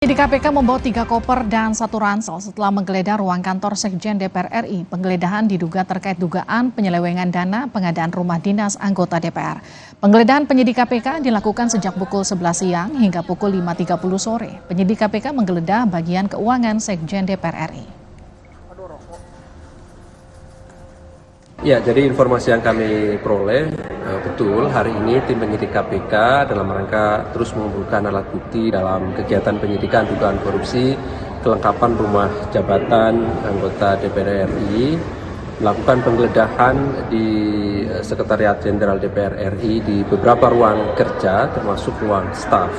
Penyidik KPK membawa 3 koper dan 1 ransel setelah menggeledah ruang kantor Sekjen DPR RI. Penggeledahan diduga terkait dugaan penyelewengan dana pengadaan rumah dinas anggota DPR. Penggeledahan penyidik KPK dilakukan sejak pukul 11 siang hingga pukul 5.30 sore. Penyidik KPK menggeledah bagian keuangan Sekjen DPR RI. Ya, jadi informasi yang kami peroleh betul hari ini tim penyidik KPK dalam rangka terus mengumpulkan alat bukti dalam kegiatan penyidikan dugaan korupsi kelengkapan rumah jabatan anggota DPR RI melakukan penggeledahan di Sekretariat Jenderal DPR RI di beberapa ruang kerja termasuk ruang staf.